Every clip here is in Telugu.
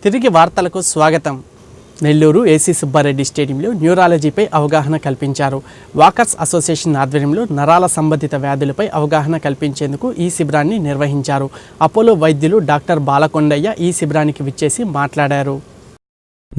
తిరిగి వార్తలకు స్వాగతం. నెల్లూరు ఏసీ సుబ్బారెడ్డి స్టేడియంలో న్యూరాలజీపై అవగాహన కల్పించారు. వాకర్స్ అసోసియేషన్ ఆధ్వర్యంలో నరాల సంబంధిత వ్యాధులపై అవగాహన కల్పించేందుకు ఈ శిబిరాన్ని నిర్వహించారు. అపోలో వైద్యులు డాక్టర్ బాలకొండయ్య ఈ శిబిరానికి విచ్చేసి మాట్లాడారు.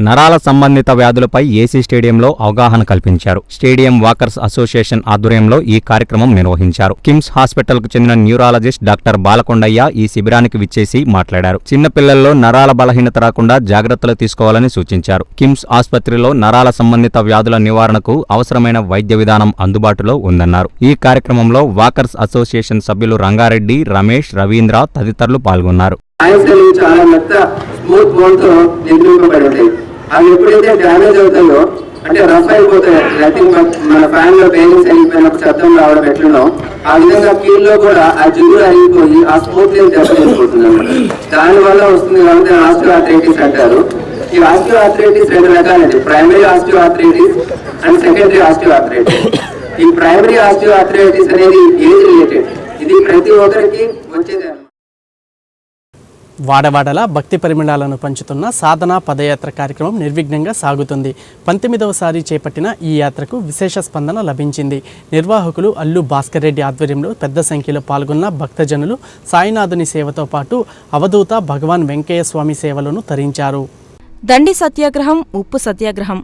నరాల సంబంధిత వ్యాధులపై ఏసీ స్టేడియంలో అవగాహన కల్పించారు. స్టేడియం వాకర్స్ అసోసియేషన్ ఆధ్వర్యంలో ఈ కార్యక్రమం నిర్వహించారు. కిమ్స్ హాస్పిటల్కు చెందిన న్యూరాలజిస్ట్ డాక్టర్ బాలకొండయ్య ఈ శిబిరానికి విచ్చేసి మాట్లాడారు. చిన్నపిల్లల్లో నరాల బలహీనత రాకుండా జాగ్రత్తలు తీసుకోవాలని సూచించారు. కిమ్స్ ఆసుపత్రిలో నరాల సంబంధిత వ్యాధుల నివారణకు అవసరమైన వైద్య విధానం అందుబాటులో ఉందన్నారు. ఈ కార్యక్రమంలో వాకర్స్ అసోసియేషన్ సభ్యులు రంగారెడ్డి, రమేష్, రవీంద్ర తదితరులు పాల్గొన్నారు. చాలా మెత్త స్మూత్ బోన్ తో నిర్మింపబడి ఉంటాయి. అవి ఎప్పుడైతే డ్యామేజ్ అవుతాయో అంటే రఫ్ అయిపోతాయి, మన ఫ్యాన్ లో బేరింగ్స్ అయిపోయినప్పుడు శబ్దం రావడం ఎట్లనో ఆ విధంగా కీళ్ళలో కూడా ఆ జిగురు అయిపోయి ఆ స్మూత్నెస్ దెబ్బతిపోతుంది అనమాట. దాని వల్ల వస్తుంది కాబట్టి ఆస్టియోఆర్థరైటిస్ అంటారు. ఈ ఆస్టియోఆర్థరైటిస్ రెండు రకాలండి, primary osteoarthritis and secondary osteoarthritis. ఈ ప్రైమరీ ఆస్టియోఆర్థరైటిస్ అనేది ఏజ్ రిలేటెడ్, ఇది ప్రతి ఒక్కరికి వచ్చేది. వాడవాడలా భక్తి పరిమళాలను పంచుతున్న సాధన పదయాత్ర కార్యక్రమం నిర్విఘ్నంగా సాగుతుంది. 19వసారి చేపట్టిన ఈ యాత్రకు విశేష స్పందన లభించింది. నిర్వాహకులు అల్లు భాస్కర్ రెడ్డి ఆధ్వర్యంలో పెద్ద సంఖ్యలో పాల్గొన్న భక్తజనులు సాయినాథుని సేవతో పాటు అవధూత భగవాన్ వెంకయ్య స్వామి సేవలను తరించారు. దండి సత్యాగ్రహం, ఉప్పు సత్యాగ్రహం.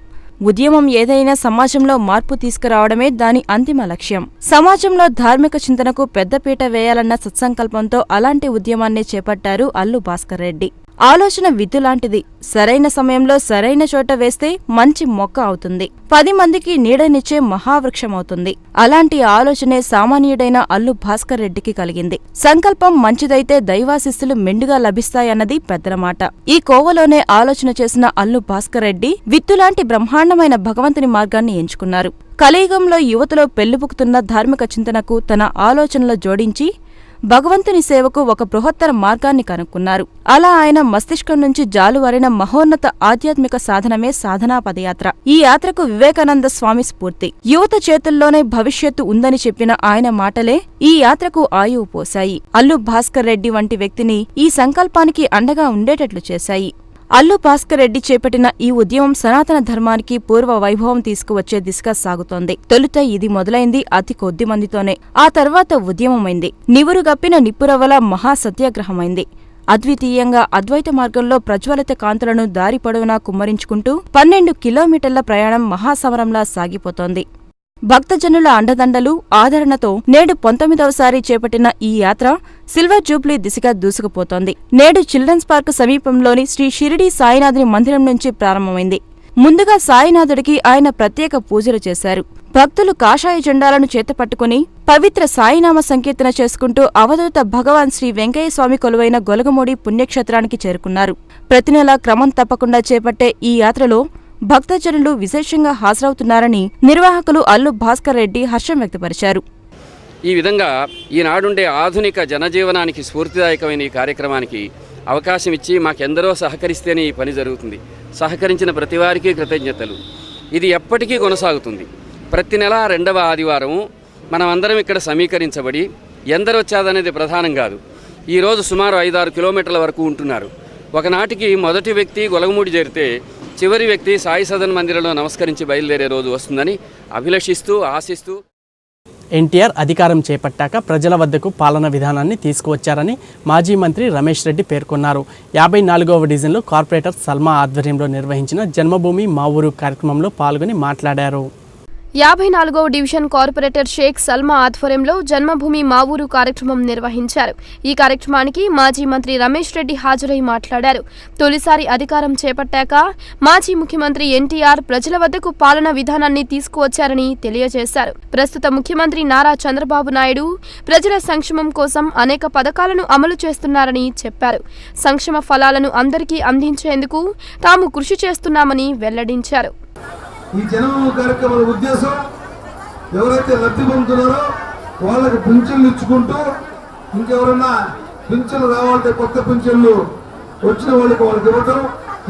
ఉద్యమం ఏదైనా సమాజంలో మార్పు తీసుకురావడమే దాని అంతిమ లక్ష్యం. సమాజంలో ధార్మిక చింతనకు పెద్దపీట వేయాలన్న సత్సంకల్పంతో అలాంటి ఉద్యమాన్ని చేపట్టారు అల్లు భాస్కర్ రెడ్డి. ఆలోచన విద్యులాంటిది. సరైన సమయంలో సరైన చోట వేస్తే మంచి మొక్క అవుతుంది, 10 మందికి నీడనిచ్చే మహావృక్షమవుతుంది. అలాంటి ఆలోచనే సామాన్యుడైన అల్లు భాస్కర్ రెడ్డికి కలిగింది. సంకల్పం మంచిదైతే దైవాశిస్సులు మెండుగా లభిస్తాయన్నది పెద్దల మాట. ఈ కోవలోనే ఆలోచన చేసిన అల్లు భాస్కర్ రెడ్డి విత్తులాంటి బ్రహ్మాండమైన భగవంతుని మార్గాన్ని ఎంచుకున్నారు. కలియుగంలో యువతలో పెళ్లిపుకుతున్న ధార్మిక చింతనకు తన ఆలోచనలో జోడించి భగవంతుని సేవకు ఒక బృహత్తర మార్గాన్ని కనుక్కున్నారు. అలా ఆయన మస్తిష్కం నుంచి జాలువారిన మహోన్నత ఆధ్యాత్మిక సాధనమే సాధనా పదయాత్ర. ఈ యాత్రకు వివేకానంద స్వామి స్ఫూర్తి. యువత చేతుల్లోనే భవిష్యత్తు ఉందని చెప్పిన ఆయన మాటలే ఈ యాత్రకు ఆయువు పోశాయి. అల్లు భాస్కర్ రెడ్డి వంటి వ్యక్తిని ఈ సంకల్పానికి అండగా ఉండేటట్లు చేశాయి. అల్లు భాస్కర్ రెడ్డి చేపట్టిన ఈ ఉద్యమం సనాతన ధర్మానికి పూర్వ వైభవం తీసుకువచ్చే దిశగా సాగుతోంది. తొలుత ఇది మొదలైంది అతి కొద్ది మందితోనే. ఆ తర్వాత ఉద్యమమైంది. నివురుగప్పిన నిప్పురవల మహాసత్యాగ్రహమైంది. అద్వితీయంగా అద్వైత మార్గంలో ప్రజ్వలిత కాంతులను దారి పొడవునా కుమ్మరించుకుంటూ 12 కిలోమీటర్ల ప్రయాణం మహాసమరంలా సాగిపోతోంది. భక్తజనుల అండదండలు, ఆదరణతో నేడు 19వసారి చేపట్టిన ఈ యాత్ర సిల్వర్ జూబ్లీ దిశగా దూసుకుపోతోంది. నేడు చిల్డ్రన్స్ పార్క్ సమీపంలోని శ్రీ షిరిడీ సాయినాథుని మందిరం నుంచి ప్రారంభమైంది. ముందుగా సాయినాథుడికి ఆయన ప్రత్యేక పూజలు చేశారు. భక్తులు కాషాయ జెండాలను చేతపట్టుకుని పవిత్ర సాయినామ సంకీర్తన చేసుకుంటూ అవధూత భగవాన్ శ్రీ వెంకయ్య స్వామి కొలువైన గొలగమూడి పుణ్యక్షేత్రానికి చేరుకున్నారు. ప్రతి నెలా క్రమం తప్పకుండా చేపట్టే ఈ యాత్రలో భక్తజనులు విశేషంగా హాజరవుతున్నారని నిర్వాహకులు అల్లు భాస్కర్ రెడ్డి హర్షం వ్యక్తపరిచారు. ఈ విధంగా ఈనాడుండే ఆధునిక జనజీవనానికి స్ఫూర్తిదాయకమైన ఈ కార్యక్రమానికి అవకాశం ఇచ్చి మాకెందరో సహకరిస్తేనే ఈ పని జరుగుతుంది. సహకరించిన ప్రతి వారికి కృతజ్ఞతలు. ఇది ఎప్పటికీ కొనసాగుతుంది. ప్రతి నెల 2వ ఆదివారం మనమందరం ఇక్కడ సమీకరించబడి ఎందరు వచ్చాదనేది ప్రధానం కాదు. ఈరోజు సుమారు 5-6 కిలోమీటర్ల వరకు ఉంటున్నారు. ఒకనాటికి మొదటి వ్యక్తి గొలగమూడి చేరితే చివరి వ్యక్తి సాయి సదన్ మందిరంలో నమస్కరించి బయలుదేరే రోజు వస్తుందని అభిలషిస్తూ ఆశిస్తూ ఎన్టీఆర్ అధికారం చేపట్టాక ప్రజల వద్దకు పాలన విధానాన్ని తీసుకువచ్చారని మాజీ మంత్రి రమేష్ రెడ్డి పేర్కొన్నారు. 54వ డివిజన్లో కార్పొరేటర్ సల్మా ఆధ్వర్యంలో నిర్వహించిన జన్మభూమి మా ఊరు కార్యక్రమంలో పాల్గొని మాట్లాడారు. 54వ డివిజన్ కార్పొరేటర్ షేక్ సల్మా ఆధ్వర్యంలో జన్మభూమి మా ఊరు కార్యక్రమం నిర్వహించారు. ఈ కార్యక్రమానికి మాజీ మంత్రి రమేష్ రెడ్డి హాజరై మాట్లాడారు. తొలిసారి అధికారం చేపట్టాక మాజీ ముఖ్యమంత్రి ఎన్టీఆర్ ప్రజల వద్దకు పాలన విధానాన్ని తీసుకువచ్చారని తెలియజేశారు. ప్రస్తుత ముఖ్యమంత్రి నారా చంద్రబాబు నాయుడు ప్రజల సంక్షేమం కోసం అనేక పథకాలను అమలు చేస్తున్నారని చెప్పారు. సంక్షేమ ఫలాలను అందరికీ అందించేందుకు తాము కృషి చేస్తున్నామని వెల్లడించారు. ఈ జన్మభూమి కార్యక్రమాల ఉద్దేశం ఎవరైతే లబ్ధి పొందుతున్నారో వాళ్ళకి పింఛన్లు ఇచ్చుకుంటూ ఇంకెవరన్నా పింఛన్లు రావాలంటే కొత్త పింఛన్లు వచ్చిన వాళ్ళకి ఇవ్వటం,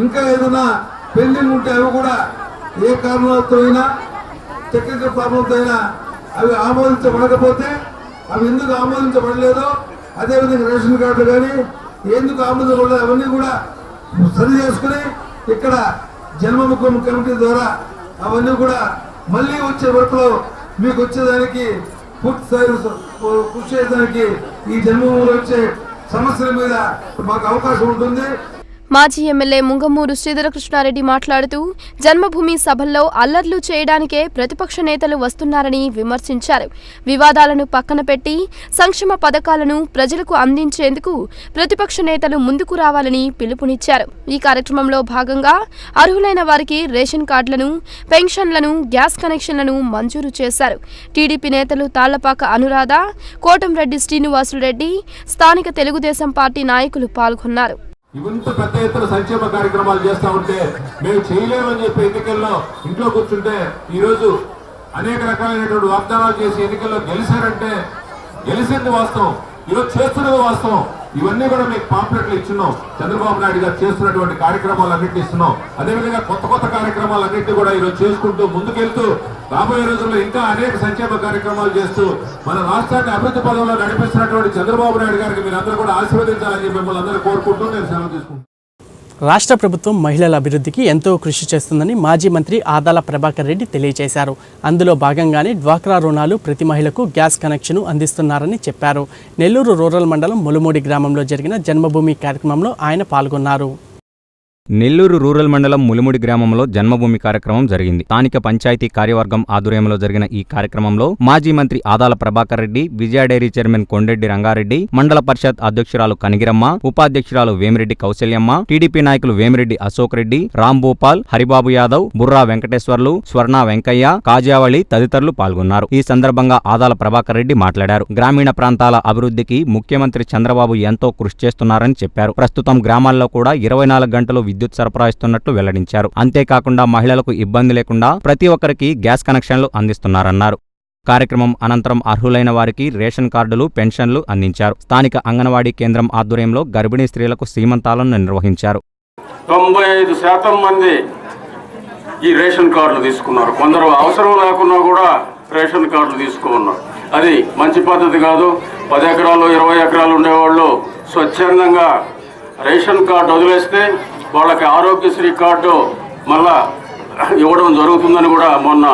ఇంకా ఏదైనా పెండింగ్ ఉంటే అవి కూడా ఏ కారణాలతో అయినా టెక్నికల్ ప్రాబ్లంతో అయినా అవి ఆమోదించబడకపోతే అవి ఎందుకు ఆమోదించబడలేదో, అదేవిధంగా రేషన్ కార్డులు కానీ ఎందుకు ఆమోదించబడలేదు అవన్నీ కూడా సరి చేసుకుని ఇక్కడ జన్మభూమి కమిటీ ద్వారా అవన్నీ కూడా మళ్ళీ వచ్చే వరకులో మీకు వచ్చేదానికి పూర్తి స్థాయిలో కృషి చేయడానికి ఈ జన్మభూమిలో వచ్చే సమస్యల మీద మాకు అవకాశం ఉంటుంది. మాజీ ఎమ్మెల్యే ముంగమూరు శ్రీధరకృష్ణారెడ్డి మాట్లాడుతూ జన్మభూమి సభల్లో అల్లర్లు చేయడానికే ప్రతిపక్ష నేతలు వస్తున్నారని విమర్శించారు. వివాదాలను పక్కన పెట్టి సంక్షేమ పథకాలను ప్రజలకు అందించేందుకు ప్రతిపక్ష నేతలు ముందుకు రావాలని పిలుపునిచ్చారు. ఈ కార్యక్రమంలో భాగంగా అర్హులైన వారికి రేషన్ కార్డులను, పెన్షన్లను, గ్యాస్ కనెక్షన్లను మంజూరు చేశారు. టీడీపీ నేతలు తాళ్లపాక అనురాధ, కోటంరెడ్డి శ్రీనివాసులరెడ్డి, స్థానిక తెలుగుదేశం పార్టీ నాయకులు పాల్గొన్నారు. ఇంత పెద్ద ఎత్తున సంక్షేమ కార్యక్రమాలు చేస్తా ఉంటే మేము చేయలేమని చెప్పి ఎన్నికల్లో ఇంట్లో కూర్చుంటే ఈరోజు అనేక రకాలైనటువంటి వాగ్దానాలు చేసి ఎన్నికల్లో గెలిచారంటే గెలిచింది వాస్తవం, ఈరోజు చేస్తున్నది వాస్తవం. ఇవన్నీ కూడా మీకు పాంప్లెట్లు ఇస్తున్నాం. చంద్రబాబు నాయుడు గారు చేస్తున్నటువంటి కార్యక్రమాలన్నింటినీ ఇస్తున్నాం. అదేవిధంగా కొత్త కొత్త కార్యక్రమాలన్నింటినీ కూడా ఈరోజు చేసుకుంటూ ముందుకెళ్తూ రాబోయే రోజుల్లో ఇంకా అనేక సంక్షేమ కార్యక్రమాలు చేస్తూ మన రాష్ట్రాన్ని అభివృద్ధి పదంలో నడిపిస్తున్నటువంటి చంద్రబాబు నాయుడు గారికి మీరు అందరూ కూడా ఆశీర్వదించాలని చెప్పి మిమ్మల్ని అందరూ కోరుకుంటూ నేను సెలవు తీసుకుంటాను. రాష్ట్ర ప్రభుత్వం మహిళల అభివృద్ధికి ఎంతో కృషి చేస్తుందని మాజీ మంత్రి ఆదాల ప్రభాకర్ రెడ్డి తెలియజేశారు. అందులో భాగంగానే డ్వాక్రా రుణాలు ప్రతి మహిళకు గ్యాస్ కనెక్షన్ అందిస్తున్నారని చెప్పారు. నెల్లూరు రూరల్ మండలం ములుమూడి గ్రామంలో జరిగిన జన్మభూమి కార్యక్రమంలో ఆయన పాల్గొన్నారు. నెల్లూరు రూరల్ మండలం ములుముడి గ్రామంలో జన్మభూమి కార్యక్రమం జరిగింది. స్థానిక పంచాయతీ కార్యవర్గం ఆధ్వర్యంలో జరిగిన ఈ కార్యక్రమంలో మాజీ మంత్రి ఆదాల ప్రభాకర్ రెడ్డి, విజయ డైరీ చైర్మన్ కొండెడ్డి రంగారెడ్డి, మండల పరిషత్ అధ్యక్షురాలు కనిగిరమ్మ, ఉపాధ్యక్షురాలు వేమిరెడ్డి కౌశల్యమ్మ, టీడీపీ నాయకులు వేమిరెడ్డి అశోక్ రెడ్డి, రాంభూపాల్, హరిబాబు యాదవ్, బుర్రా వెంకటేశ్వర్లు, స్వర్ణ వెంకయ్య, కాజావళి తదితరులు పాల్గొన్నారు. ఈ సందర్భంగా ఆదాల ప్రభాకర్ రెడ్డి మాట్లాడారు. గ్రామీణ ప్రాంతాల అభివృద్ధికి ముఖ్యమంత్రి చంద్రబాబు ఎంతో కృషి చేస్తున్నారని చెప్పారు. ప్రస్తుతం గ్రామాల్లో కూడా 24 గంటలు విద్యుత్ సరఫరా ఇస్తున్నట్లు వెల్లడించారు. అంతేకాకుండా మహిళలకు ఇబ్బంది లేకుండా ప్రతి ఒక్కరికి గ్యాస్ కనెక్షన్లు అందిస్తున్నారన్నారు. కార్యక్రమం అనంతరం అర్హులైన వారికి రేషన్ కార్డులు, పెన్షన్లు అందించారు. స్థానిక అంగన్వాడీ కేంద్రం ఆధ్వర్యంలో గర్భిణీ స్త్రీలకు సీమంతాలను నిర్వహించారు. 95% మంది ఈ రేషన్ కార్డులు తీసుకున్నారు. కొందరు అవసరం లేకున్నా కూడా రేషన్ కార్డులు తీసుకున్నారు. అది మంచి పద్ధతి కాదు. 10 ఎకరాలు 20 ఎకరాలు ఉండేవాళ్ళు స్వచ్ఛందంగా రేషన్ కార్డు వదిలేస్తే వాళ్ళకి ఆరోగ్యశ్రీ కార్డు మళ్ళా ఇవ్వడం జరుగుతుందని కూడా మొన్న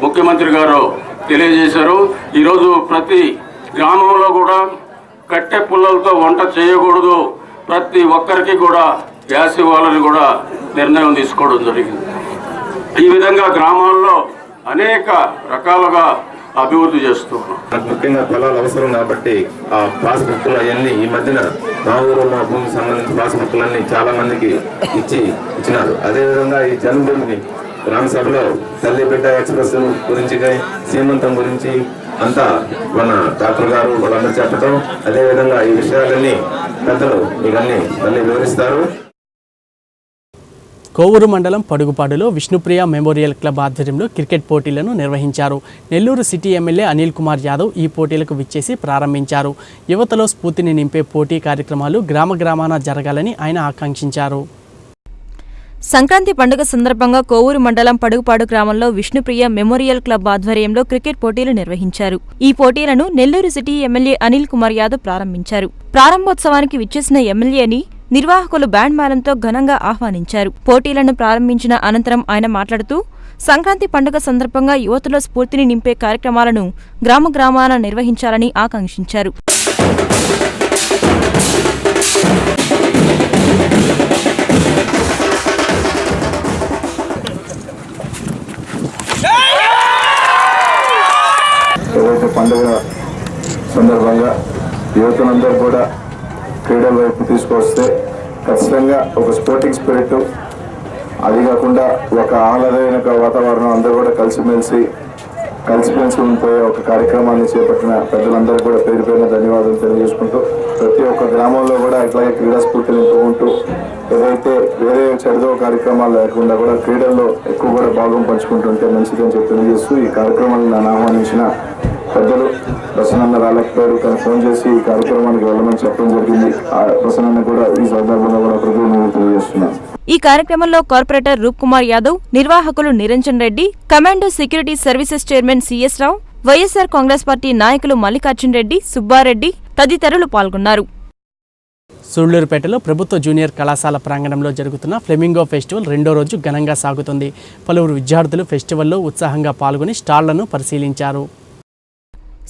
ముఖ్యమంత్రి గారు తెలియజేశారు. ఈరోజు ప్రతి గ్రామంలో కూడా కట్టె పుల్లలతో వంట చేయకూడదు, ప్రతి ఒక్కరికి కూడా గ్యాస్ ఇవ్వాలని కూడా నిర్ణయం తీసుకోవడం జరిగింది. ఈ విధంగా గ్రామాల్లో అనేక రకాలుగా అభివృద్ధి చేస్తున్నాం. ముఖ్యంగా పొలాలు అవసరం కాబట్టి ఆ పాస్బుక్లు అవన్నీ ఈ మధ్యన మా ఊరులో భూమికి సంబంధించిన పాస్బుక్లన్నీ చాలా మందికి ఇచ్చినారు. అదేవిధంగా ఈ జన్మభూమిని గ్రామసభలో తల్లి బిడ్డ ఎక్స్ప్రెస్ గురించి, సీమంతం గురించి అంతా మన డాక్టర్ గారు వాళ్ళందరూ చెప్పడం, అదేవిధంగా ఈ విషయాలన్నీ పెద్దలు ఇవన్నీ మళ్ళీ వివరిస్తారు. కోవూరు మండలం పడుగుపాడులో విష్ణుప్రియ మెమోరియల్ క్లబ్ ఆధ్వర్యంలో క్రికెట్ పోటీలను నిర్వహించారు. నెల్లూరు సిటీ ఎమ్మెల్యే అనిల్ కుమార్ యాదవ్ ఈ పోటీలకు విచ్చేసి ప్రారంభించారు. యువతలో స్ఫూర్తిని నింపే పోటీ కార్యక్రమాలు గ్రామ గ్రామాన జరగాలని ఆయన ఆకాంక్షించారు. సంక్రాంతి పండుగ సందర్భంగా కోవూరు మండలం పడుగుపాడు గ్రామంలో విష్ణుప్రియ మెమోరియల్ క్లబ్ ఆధ్వర్యంలో క్రికెట్ పోటీలు నిర్వహించారు. ఈ పోటీలను నెల్లూరు సిటీ ఎమ్మెల్యే అనిల్ కుమార్ యాదవ్ ప్రారంభించారు. ప్రారంభోత్సవానికి విచ్చేసిన ఎమ్మెల్యేని నిర్వాహకులు బ్యాండ్ మేళంతో ఘనంగా ఆహ్వానించారు. పోటీలను ప్రారంభించిన అనంతరం ఆయన మాట్లాడుతూ సంక్రాంతి పండుగ సందర్భంగా యువతలో స్ఫూర్తిని నింపే కార్యక్రమాలను గ్రామ గ్రామాన నిర్వహించాలని ఆకాంక్షించారు. పండుగ సందర్భంగా యువతలందరూ కూడా క్రీడల వైపు తీసుకొస్తే ఖచ్చితంగా ఒక స్పోర్టింగ్ స్పిరిట్, అది కాకుండా ఒక ఆహ్లాదమైన వాతావరణం, అందరూ కూడా కలిసిమెలిసి ఉండిపోయే ఒక కార్యక్రమాన్ని చేపట్టిన పెద్దలందరూ కూడా పేరు పేరున ధన్యవాదాలు తెలియజేసుకుంటూ, ప్రతి ఒక్క గ్రామంలో కూడా ఇట్లాగే క్రీడా స్ఫూర్తిని నింపుకుంటూ ఏదైతే వేరే చెడుదో కార్యక్రమాలు లేకుండా కూడా క్రీడల్లో ఎక్కువ కూడా భాగం పంచుకుంటుంటే మంచిదని చెప్పి తెలియజేస్తూ ఈ కార్యక్రమాన్ని నన్ను ఆహ్వానించిన పెద్దలు ప్రసన్న రాలేకపోయారు, కానీ ఫోన్ చేసి ఈ కార్యక్రమానికి వెళ్ళమని చెప్పడం జరిగింది. ఆ ప్రసన్న కూడా ఈ సందర్భంగా కూడా కృతజ్ఞతలు తెలియజేస్తున్నాను. ఈ కార్యక్రమంలో కార్పొరేటర్ రూప్ కుమార్ యాదవ్, నిర్వాహకులు Niranjan Reddy, commando security services chairman CS Rao, YSR Congress party నాయకులు మల్లికార్జున్ రెడ్డి, సుబ్బారెడ్డి తదితరులు పాల్గొన్నారు. సూళ్లూరుపేటలో ప్రభుత్వ జూనియర్ కళాశాల ప్రాంగణంలో జరుగుతున్న ఫ్లెమింగో ఫెస్టివల్ రెండో రోజు ఘనంగా సాగుతుంది. పలువురు విద్యార్థులు ఫెస్టివల్లో ఉత్సాహంగా పాల్గొని స్టాళ్లను పరిశీలించారు.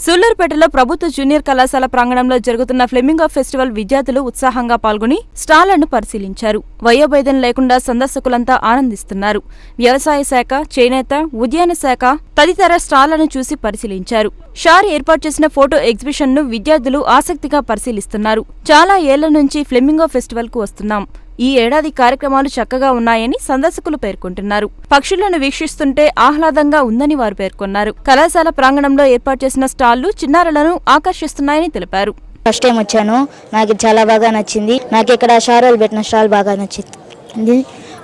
సూళ్లూరుపేటలో ప్రభుత్వ జూనియర్ కళాశాల ప్రాంగణంలో జరుగుతున్న ఫ్లెమింగో ఫెస్టివల్ విద్యార్థులు ఉత్సాహంగా పాల్గొని స్టాళ్లను పరిశీలించారు. వయోభేదం లేకుండా సందర్శకులంతా ఆనందిస్తున్నారు. వ్యవసాయ శాఖ, చేనేత, ఉద్యాన శాఖ తదితర స్టాళ్లను చూసి పరిశీలించారు. షార్ ఏర్పాటు చేసిన ఫోటో ఎగ్జిబిషన్ను విద్యార్థులు ఆసక్తిగా పరిశీలిస్తున్నారు. చాలా ఏళ్ల నుంచి ఫ్లెమింగో ఫెస్టివల్కు వస్తున్నాం. ఈ ఏడాది కార్యక్రమాలు చక్కగా ఉన్నాయని సందర్శకులు పేర్కొంటున్నారు. పక్షులను వీక్షిస్తుంటే ఆహ్లాదంగా ఉందని వారు పేర్కొన్నారు. కళాశాల ప్రాంగణంలో ఏర్పాటు చేసిన స్టాళ్లు చిన్నారులను ఆకర్షిస్తున్నాయని తెలిపారు. ఫస్ట్ టైం వచ్చాను, నాకు చాలా బాగా నచ్చింది. నాకు ఇక్కడ షారాలు పెట్టిన స్టాల్ బాగా నచ్చింది.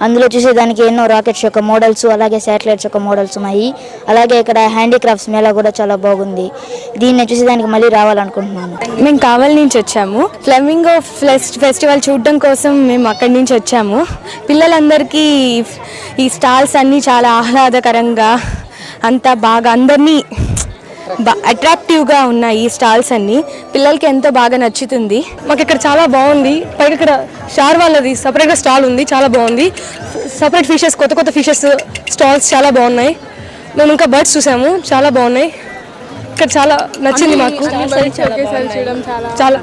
అందులో చూసేదానికి ఎన్నో రాకెట్స్ యొక్క మోడల్స్, అలాగే శాటిలైట్స్ యొక్క మోడల్స్ ఉన్నాయి. అలాగే ఇక్కడ హ్యాండీక్రాఫ్ట్స్ మేళా కూడా చాలా బాగుంది. దీన్ని చూసేదానికి మళ్ళీ రావాలనుకుంటున్నాను. మేము కావలి నుంచి వచ్చాము. ఫ్లెమింగో ఫెస్టివల్ చూడడం కోసం మేము అక్కడి నుంచి వచ్చాము. పిల్లలందరికీ ఈ స్టాల్స్ అన్నీ చాలా ఆహ్లాదకరంగా, అంతా బాగా అందరినీ అట్రాక్టివ్గా ఉన్నాయి. ఈ స్టాల్స్ అన్ని పిల్లలకి ఎంతో బాగా నచ్చుతుంది. మాకు ఇక్కడ చాలా బాగుంది. పైగా ఇక్కడ షార్ వాళ్ళది సపరేట్గా స్టాల్ ఉంది, చాలా బాగుంది. సపరేట్ ఫిషెస్, కొత్త కొత్త ఫిషెస్ స్టాల్స్ చాలా బాగున్నాయి. మేము ఇంకా బర్డ్స్ చూసాము, చాలా బాగున్నాయి. ఇక్కడ చాలా నచ్చింది మాకు. చాలా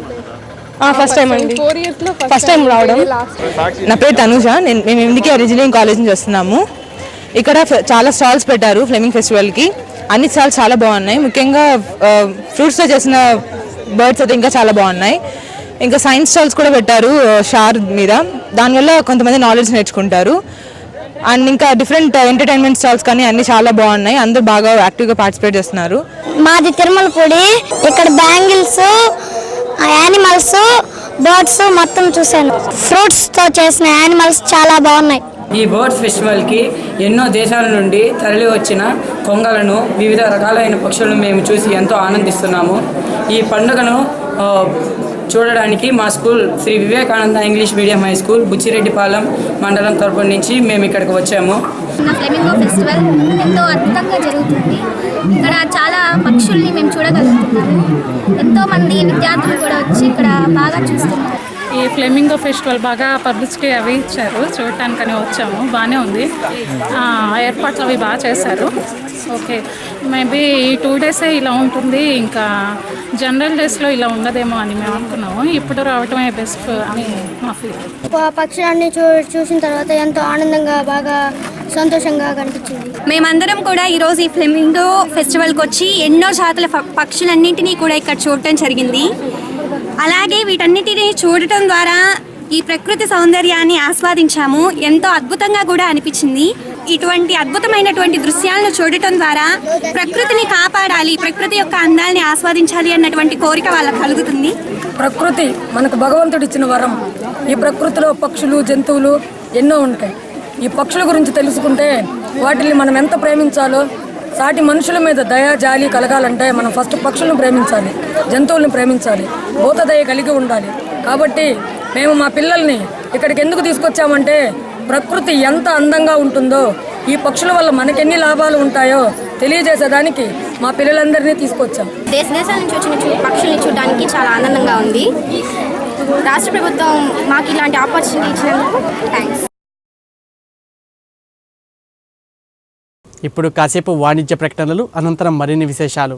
ఫస్ట్ టైం అండి, ఫస్ట్ టైం రావడం. నా పేరు తనుజ, మేము ఇండికి ఇంజనీరింగ్ కాలేజ్ నుంచి వస్తున్నాము. ఇక్కడ చాలా స్టాల్స్ పెట్టారు ఫ్లెమింగ్ ఫెస్టివల్కి. అన్ని స్టాల్స్ చాలా బాగున్నాయి. ముఖ్యంగా ఫ్రూట్స్తో చేసిన బర్డ్స్ అయితే ఇంకా చాలా బాగున్నాయి. ఇంకా సైన్స్ స్టాల్స్ కూడా పెట్టారు షార్ మీద. దానివల్ల కొంతమంది నాలెడ్జ్ నేర్చుకుంటారు. అండ్ ఇంకా డిఫరెంట్ ఎంటర్టైన్మెంట్ స్టాల్స్ కానీ అన్ని చాలా బాగున్నాయి. అందరూ బాగా యాక్టివ్గా పార్టిసిపేట్ చేస్తున్నారు. మాది తిరుమలపూడి. ఇక్కడ బ్యాంగిల్స్, యానిమల్స్, బర్డ్స్ మొత్తం చూశాను. ఫ్రూట్స్తో చేసిన యానిమల్స్ చాలా బాగున్నాయి. ఈ బర్డ్స్ ఫెస్టివల్కి ఎన్నో దేశాల నుండి తరలి వచ్చిన కొంగలను, వివిధ రకాలైన పక్షులను మేము చూసి ఎంతో ఆనందిస్తున్నాము. ఈ పండుగను చూడడానికి మా school Shri Vivekananda English medium high school Buchireddypalem మండలం తరపు నుంచి మేము ఇక్కడికి వచ్చాము. ఫ్లెమింగో ఫెస్టివల్ ఎంతో అద్భుతంగా జరుగుతుంది. ఇక్కడ చాలా పక్షుల్ని మేము చూడగలుగుతున్నాము. ఎంతోమంది విద్యార్థులు కూడా వచ్చి ఇక్కడ బాగా చూస్తున్నారు. ఈ ఫ్లెమింగో ఫెస్టివల్ బాగా పబ్లిసిటీ అవి ఇచ్చారు, చూడటానికని వచ్చాము. బాగానే ఉంది, ఏర్పాట్లు అవి బాగా చేశారు. ఓకే, మేబీ ఈ 2 డేసే ఇలా ఉంటుంది, ఇంకా జనరల్ డేస్లో ఇలా ఉండదేమో అని మేము అనుకున్నాము. ఇప్పుడు రావటమే బెస్ట్ అని మా ఫీల్. పక్షులన్నీ చూసిన తర్వాత ఎంతో ఆనందంగా, బాగా సంతోషంగా కనిపించింది. మేమందరం కూడా ఈరోజు ఈ ఫ్లెమింగో ఫెస్టివల్కి వచ్చి ఎన్నో జాతుల పక్షులన్నింటినీ కూడా ఇక్కడ చూడటం జరిగింది. అలాగే వీటన్నిటిని చూడటం ద్వారా ఈ ప్రకృతి సౌందర్యాన్ని ఆస్వాదించాము. ఎంతో అద్భుతంగా కూడా అనిపించింది. ఇటువంటి అద్భుతమైనటువంటి దృశ్యాలను చూడటం ద్వారా ప్రకృతిని కాపాడాలి, ప్రకృతి యొక్క అందాన్ని ఆస్వాదించాలి అన్నటువంటి కోరిక వాళ్ళకు కలుగుతుంది. ప్రకృతి మనకు భగవంతుడు ఇచ్చిన వరం. ఈ ప్రకృతిలో పక్షులు, జంతువులు ఎన్నో ఉంటాయి. ఈ పక్షుల గురించి తెలుసుకుంటే వాటిని మనం ఎంత ప్రేమించాలో, సాటి మనుషుల మీద దయా జాలి కలగాలంటే మనం ఫస్ట్ పక్షులను ప్రేమించాలి, జంతువులను ప్రేమించాలి, భూతదయ కలిగి ఉండాలి. కాబట్టి మేము మా పిల్లల్ని ఇక్కడికి ఎందుకు తీసుకొచ్చామంటే ప్రకృతి ఎంత అందంగా ఉంటుందో, ఈ పక్షుల వల్ల మనకెన్ని లాభాలు ఉంటాయో తెలియజేసేదానికి మా పిల్లలందరినీ తీసుకొచ్చాం. దేశాల నుంచి వచ్చిన పక్షుల్ని చూడడానికి చాలా ఆనందంగా ఉంది. రాష్ట్ర ప్రభుత్వం మాకు ఇలాంటి ఆపర్చునిటీ ఇచ్చినందుకు థ్యాంక్స్. ఇప్పుడు కాసేపు వాణిజ్య ప్రకటనలు, అనంతరం మరిన్ని విశేషాలు.